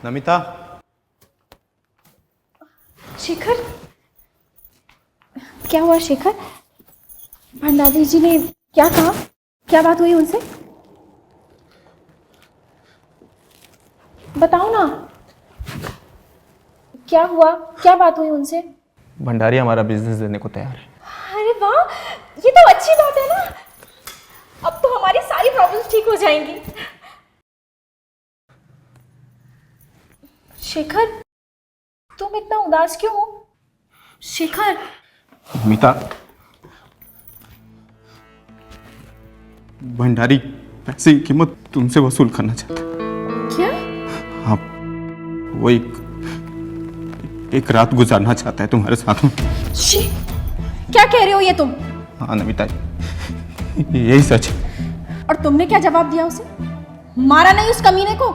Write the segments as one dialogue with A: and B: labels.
A: नमिता।
B: शेखर, क्या हुआ शेखर? भंडारी जी ने क्या कहा? क्या बात हुई उनसे? बताओ ना, क्या हुआ? क्या बात हुई उनसे?
A: भंडारी हमारा बिजनेस देने को तैयार है।
B: अरे वाह, ये तो अच्छी बात है ना। अब तो हमारी सारी प्रॉब्लम्स ठीक हो जाएंगी। शेखर, तुम इतना उदास क्यों हो? शेखर।
A: नमिता, भंडारी पैसे की कीमत तुमसे वसूल करना चाहता है।
B: क्या?
A: हाँ, वो एक रात गुजारना चाहता है तुम्हारे साथ में।
B: क्या कह रहे हो ये तुम?
A: हाँ नमिता, यही सच है।
B: और तुमने क्या जवाब दिया उसे? मारा नहीं उस कमीने को?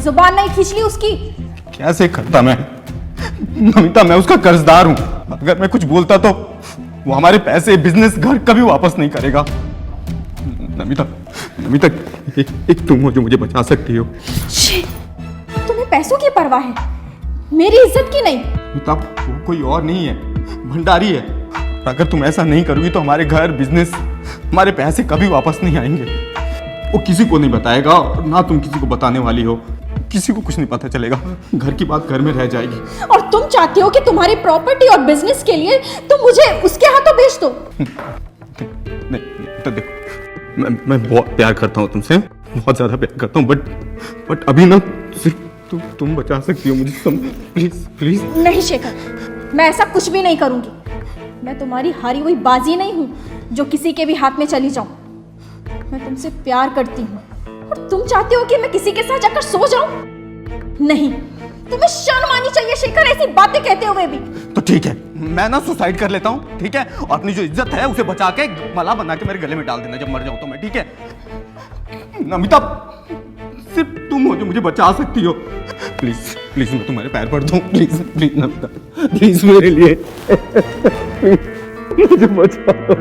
B: जुबान नहीं खींच ली उसकी?
A: कैसे करता मैं नमिता, मैं उसका कर्जदार हूं। अगर मैं कुछ बोलता तो वो हमारे पैसे, बिजनेस, घर कभी वापस नहीं करेगा। नमिता, नमिता, एक तुम हो जो मुझे बचा सकती हो।
B: तुम्हें पैसों की परवाह है, मेरी इज्जत की नहीं।
A: नमिता, वो कोई और नहीं है, भंडारी है। अगर तुम ऐसा नहीं करोगी तो हमारे घर, बिजनेस, हमारे पैसे कभी वापस नहीं आएंगे। वो किसी को नहीं बताएगा और ना तुम किसी को बताने वाली हो। किसी को कुछ नहीं पता चलेगा। घर की बात घर में रह जाएगी।
B: और तुम चाहती हो कि तुम्हारी प्रॉपर्टी और बिजनेस के लिए तुम मुझे उसके हाथों बेच दो?
A: नहीं, तो देखो, मैं बहुत प्यार करता हूँ तुमसे, बहुत ज्यादा प्यार करता हूँ, बट अभी ना सिर्फ तुम बचा सकती हो मुझे। Please please.
B: नहीं शेखर, मैं ऐसा कुछ भी नहीं करूंगी। मैं तुम्हारी हारी हुई बाजी नहीं हूं जो किसी के भी हाथ में चली जाऊं। मैं तुमसे प्यार करती हूँ और तुम चाहते हो कि मैं किसी के साथ जाकर सो जाऊं? नहीं, तुम्हें शर्म आनी चाहिए शेखर, ऐसी बातें कहते हुए भी।
A: तो ठीक है, मैं ना सुसाइड कर लेता हूँ, ठीक है? और अपनी जो इज्जत है उसे बचा के मला बना के मेरे गले में डाल देना जब मर जाऊं तो मैं, ठीक है? नमिता, सिर्फ तुम हो जो मुझे बचा सकती हो। प्लीज प्लीज, मैं तुम्हारे पैर पड़ता हूँ। प्लीज प्लीज नमिता, प्लीज मेरे लिए मुझे बचाओ।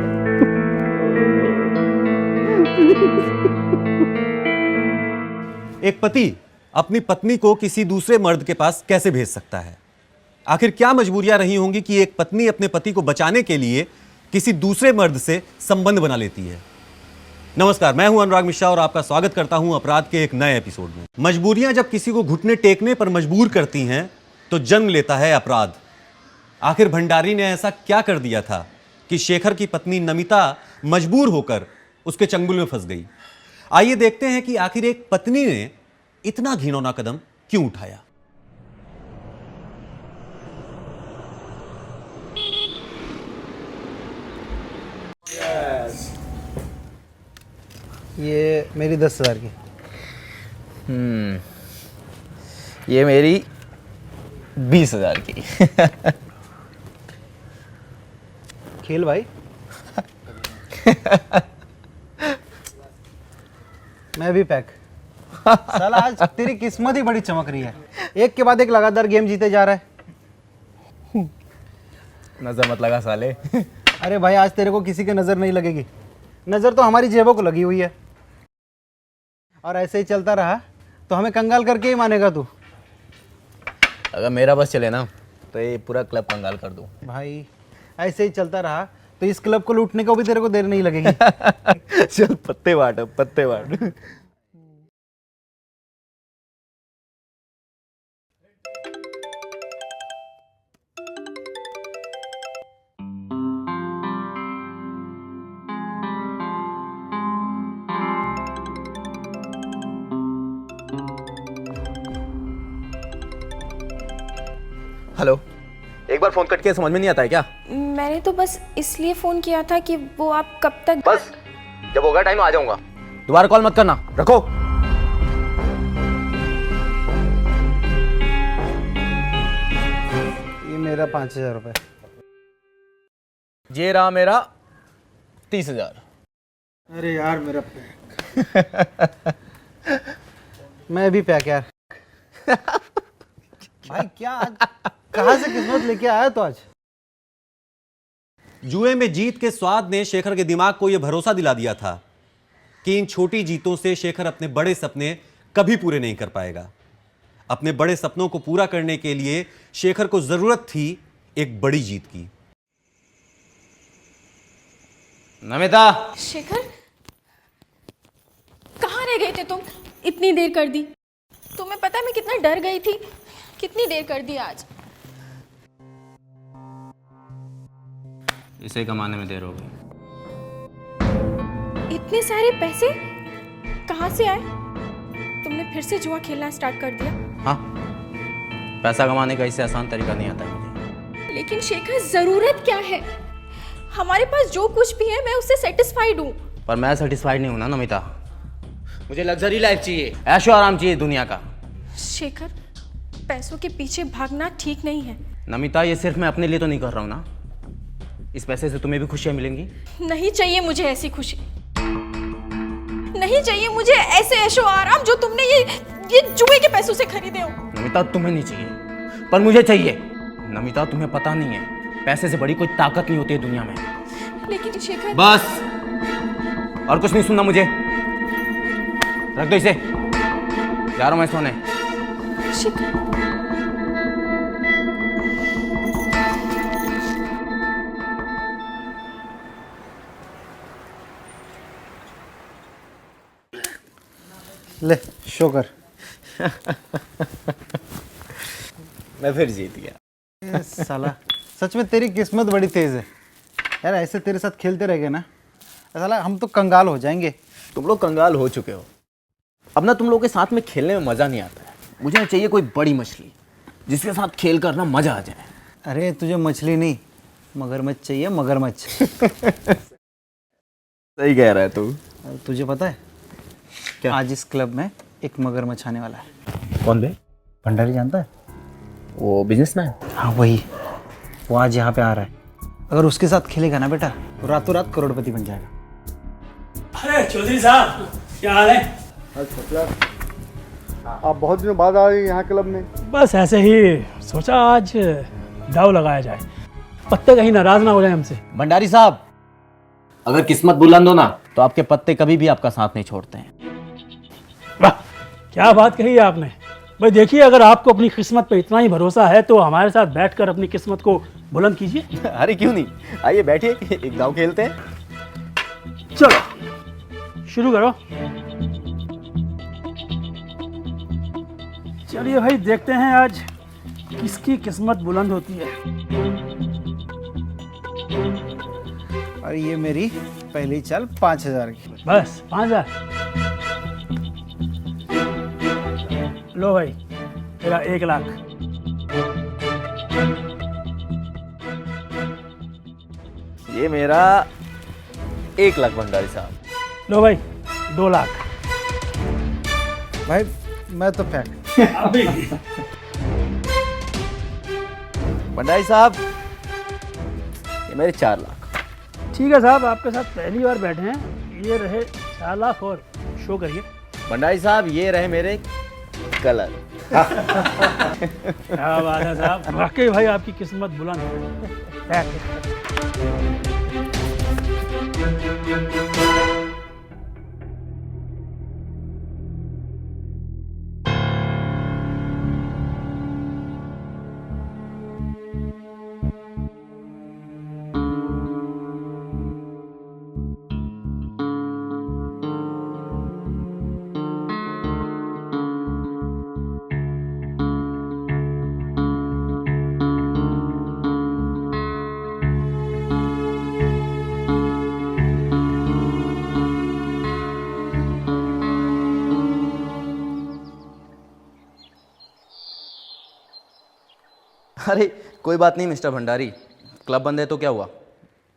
C: एक पति अपनी पत्नी को किसी दूसरे मर्द के पास कैसे भेज सकता है? आखिर क्या मजबूरियां रही होंगी कि एक पत्नी अपने पति को बचाने के लिए किसी दूसरे मर्द से संबंध बना लेती है? नमस्कार, मैं हूं अनुराग मिश्रा और आपका स्वागत करता हूं अपराध के एक नए एपिसोड में। मजबूरियां जब किसी को घुटने टेकने पर मजबूर करती हैं तो जन्म लेता है अपराध। आखिर भंडारी ने ऐसा क्या कर दिया था कि शेखर की पत्नी नमिता मजबूर होकर उसके चंगुल में फंस गई? आइए देखते हैं कि आखिर एक पत्नी ने इतना घिनौना कदम क्यों उठाया।
D: ये मेरी 10,000 की।
E: ये मेरी 20,000 की।
D: खेल भाई। मैं भी पैक। साला आज तेरी किस्मत ही बड़ी चमक रही है, एक के बाद एक लगातार गेम जीते जा रहा है।
E: नजर मत लगा साले।
D: अरे भाई, आज तेरे को किसी की नजर नहीं लगेगी, नजर तो हमारी जेबों को लगी हुई है। और ऐसे ही चलता रहा तो हमें कंगाल करके ही मानेगा तू।
E: अगर मेरा बस चले ना तो ये पूरा क्लब कंगाल कर दूं।
D: भाई ऐसे ही चलता रहा तो इस क्लब को लूटने को भी तेरे को देर नहीं लगेगी।
E: चल पत्ते बांट, अब पत्ते बांट। हेलो, एक बार फोन कट के समझ में नहीं आता है क्या?
B: मैंने तो बस इसलिए फोन किया था कि वो आप कब तक।
E: बस जब होगा टाइम आ जाऊंगा, दोबारा कॉल मत करना, रखो।
D: ये मेरा 5,000 रुपये।
E: ये रहा मेरा 30,000।
D: अरे यार मेरा पैक। मैं भी पैक यार। भाई क्या आज कहां से किस्मत लेके आया तो आज?
C: जुए में जीत के स्वाद ने शेखर के दिमाग को यह भरोसा दिला दिया था कि इन छोटी जीतों से शेखर अपने बड़े सपने कभी पूरे नहीं कर पाएगा। अपने बड़े सपनों को पूरा करने के लिए शेखर को जरूरत थी एक बड़ी जीत की।
E: नमिता,
B: शेखर, कहाँ रह गए थे तुम? इतनी देर कर दी। तुम्हें पता है मैं कितना डर गई थी? कितनी देर कर दी आज।
E: इसे कमाने में देर हो गई।
B: इतने सारे पैसे कहाँ से आए? तुमने फिर से जुआ खेलना स्टार्ट कर दिया?
E: हाँ, पैसा कमाने का इससे आसान तरीका नहीं आता है मुझे।
B: लेकिन शेखर, जरूरत क्या है? हमारे पास जो कुछ भी है मैं उससे सेटिस्फाइड हूँ।
E: पर मैं सेटिस्फाइड नहीं हूं ना नमिता। मुझे लग्जरी लाइफ चाहिए, ऐशो आराम चाहिए दुनिया का।
B: शेखर, पैसों के पीछे भागना ठीक नहीं है।
E: नमिता, ये सिर्फ मैं अपने लिए तो नहीं कर रहा हूं ना। इस पैसे से तुम्हें भी खुशियां मिलेंगी।
B: नहीं चाहिए मुझे ऐसी खुशी। नहीं चाहिए मुझे ऐसे ऐशो आराम जो तुमने ये जुए के पैसों से खरीदे हो।
E: नमिता, तुम्हें नहीं चाहिए, पर मुझे चाहिए। नमिता, तुम्हें पता नहीं है, पैसे से बड़ी कोई ताकत नहीं होती है दुनिया में।
B: लेकिन शेखर,
E: बस, और कुछ नहीं सुनना मुझे। रख दो इसे, जा रहा हूं मैं सोने।
B: शेखर,
D: ले शो कर।
E: मैं फिर जीत गया।
D: ए, साला सच में तेरी किस्मत बड़ी तेज है यार। ऐसे तेरे साथ खेलते रह गए ना, साला हम तो कंगाल हो जाएंगे।
E: तुम लोग कंगाल हो चुके हो। अब ना तुम लोगों के साथ में खेलने में मजा नहीं आता है। मुझे चाहिए कोई बड़ी मछली जिसके साथ खेल कर ना मजा आ जाए।
D: अरे तुझे मछली नहीं, मगरमच्छ चाहिए, मगरमच्छ।
E: सही कह रहा है तू।
D: तुझे पता है
E: क्या?
D: आज इस क्लब में एक मगरमच्छ आने वाला है।
E: कौन बे?
D: भंडारी जानता है?
E: वो बिजनेसमैन।
D: हाँ वही, वो आज यहाँ पे आ रहा है। अगर उसके साथ खेलेगा ना बेटा, तो रातों रात करोड़पति बन जाएगा।
F: अरे चौधरी साहब, क्या हाल है?
G: आप बहुत दिनों बाद आ रहे यहाँ क्लब में।
F: बस ऐसे ही सोचा आज दाव लगाया जाए, पत्ते कहीं नाराज ना हो जाए हमसे।
E: भंडारी साहब, अगर किस्मत बुलंद हो ना तो आपके पत्ते कभी भी आपका साथ नहीं छोड़ते हैं।
F: वाह, क्या बात कही है आपने। भाई देखिए, अगर आपको अपनी किस्मत पे इतना ही भरोसा है तो हमारे साथ बैठकर अपनी किस्मत को बुलंद कीजिए।
E: अरे क्यों नहीं, आइए बैठिए, एक दाव खेलते हैं।
F: चलो शुरू करो। चलिए भाई, देखते हैं आज किसकी किस्मत बुलंद होती है।
D: और ये मेरी पहली चाल 5,000 की।
F: बस 5,000। लो भाई, तेरा 1 लाख।
E: ये मेरा 1 लाख भंडारी साहब।
F: लो भाई, 2 लाख।
D: भाई मैं तो फेंक।
F: अभी
E: भंडारी साहब, ये मेरे 4 लाख।
F: ठीक है साहब, आपके साथ पहली बार बैठे हैं। ये रहे 4 लाख और शो करिए।
E: भंडारी साहब, ये रहे मेरे कलर।
F: क्या बात है साहब, वाकई भाई आपकी किस्मत बुलंद है।
E: अरे कोई बात नहीं मिस्टर भंडारी, क्लब बंद है तो क्या हुआ,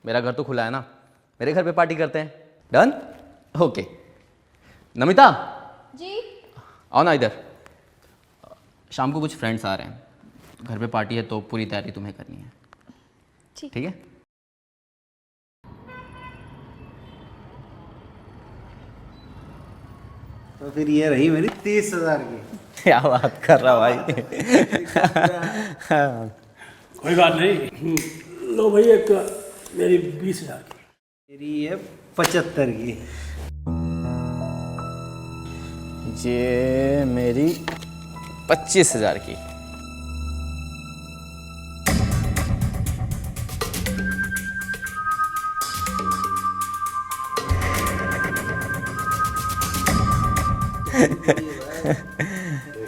E: मेरा घर तो खुला है ना। मेरे घर पे पार्टी करते हैं। डन? ओके। नमिता,
B: जी?
E: आओ ना इधर। शाम को कुछ फ्रेंड्स आ रहे हैं, घर पे पार्टी है तो पूरी तैयारी तुम्हें करनी है। ठीक है?
D: तो फिर ये रही मेरी 30,000 की।
E: क्या बात कर रहा भाई।
F: कोई बात नहीं। लो भाई, एक मेरी 20,000 की।
D: मेरी ये 75 की।
E: ये मेरी 25,000 की।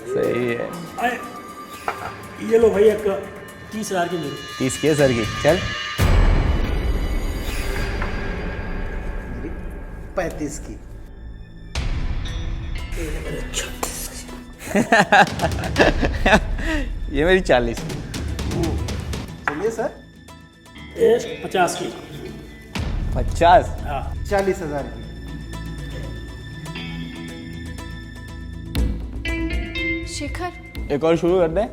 E: सही है।
F: ये लो भाई एक 30,000 की मेरी।
E: 30 के सर की, चल।
D: 35 की।
E: ये मेरी 40 की।
D: चलिए सर,
F: ये 50 की।
E: 50?
F: हाँ
D: 40,000 की।
B: शेखर,
E: एक और शुरू कर दें?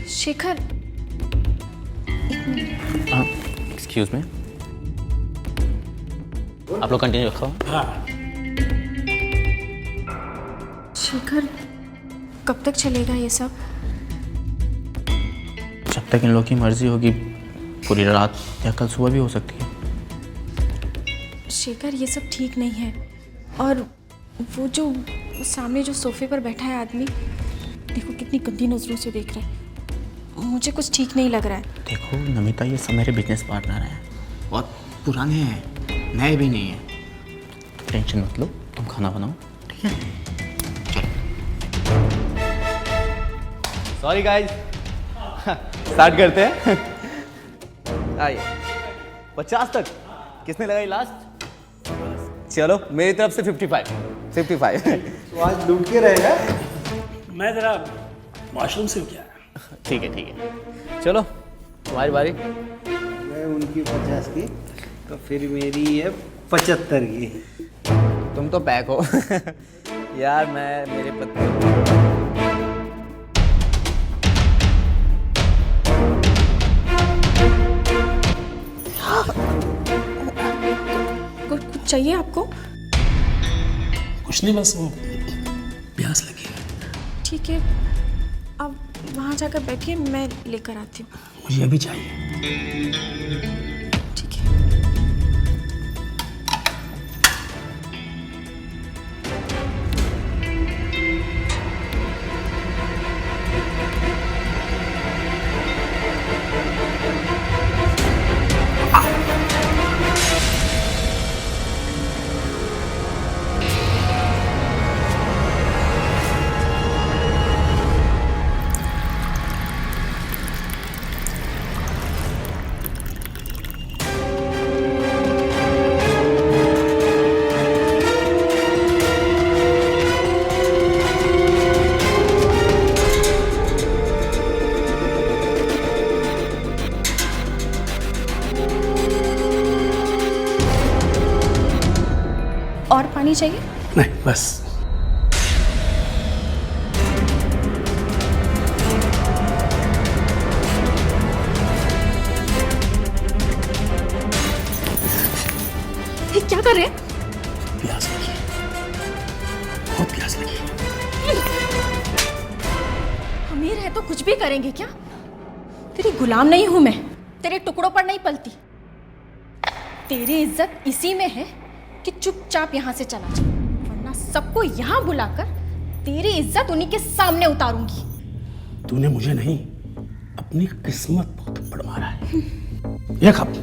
B: शेखर,
E: एक्सक्यूज मी, आप लोग कंटिन्यू रखो।
F: हाँ।
B: शेखर, कब तक चलेगा ये सब?
E: जब तक इन लोगों की मर्जी होगी, पूरी रात या कल सुबह भी हो सकती है।
B: शेखर, ये सब ठीक नहीं है। और वो जो सामने जो सोफे पर बैठा है आदमी, देखो कितनी गंदी नज़रों से देख रहा है। मुझे कुछ ठीक नहीं लग रहा है।
E: देखो नमिता, ये सब मेरे बिजनेस पार्टनर हैं, बहुत पुराने हैं, नए भी नहीं हैं। टेंशन मत लो, तुम खाना बनाओ, ठीक है? सॉरी गाइस, स्टार्ट करते हैं। आइए, 50 तक किसने लगाई लास्ट? चलो मेरी तरफ से 55।
D: तो आज लूट के रहेगा।
F: मैं ज़रा वॉशरूम से क्या।
E: ठीक है। चलो तुम्हारी बारी।
D: मैं उनकी 50 की, तो फिर मेरी है 75 की।
E: तुम तो पैक हो। यार मैं मेरे पत्नी
B: कुछ चाहिए आपको?
F: कुछ नहीं, बस वो प्यास लगी है।
B: ठीक है, अब वहाँ जाकर बैठिए, मैं लेकर आती हूँ।
F: मुझे अभी चाहिए।
B: ठीक है। और पानी चाहिए?
F: नहीं बस।
B: ये क्या कर रहे हैं?
F: प्यास लगी है, बहुत प्यास लगी है।
B: अमीर है तो कुछ भी करेंगे क्या? तेरी गुलाम नहीं हूं मैं, तेरे टुकड़ों पर नहीं पलती। तेरी इज्जत इसी में है कि चुपचाप यहाँ से चला जा, वरना सबको यहाँ बुलाकर तेरी इज्जत उन्हीं के सामने उतारूंगी।
F: तूने मुझे नहीं, अपनी किस्मत पर थप्पड़ मारा है। ये कब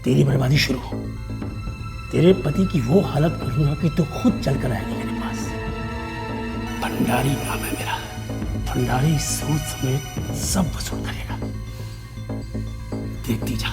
F: तेरी बर्बादी शुरू हो। तेरे पति की वो हालत करूंगा कि तू खुद चल कर आएगी मेरे पास। भंडारी नाम है मेरा। भंडारी सूद समेत सब वसूल करेगा। देखती जा।